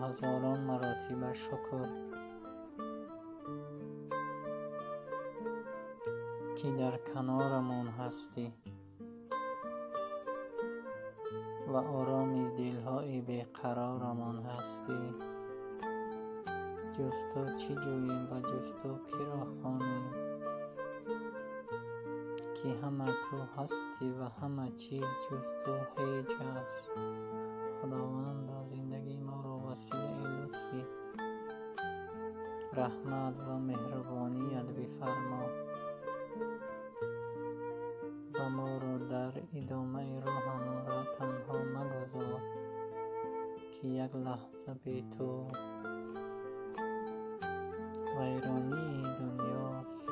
هزاران مراتب شکر که در کنارمان هستی و آرام دلهای بیقرارمان هستی. جز تو چی جوییم و جز تو کی را خوانیم که همه تو هستی و همه چیز جز تو هیچ است. خداوند زندگی ما را وسیله لطفی، رحمت و مهربانیت بفرما و ما را در ادامه راهمان را تنها مگذار که یک لحظه بی تو ویرانی دنیاست.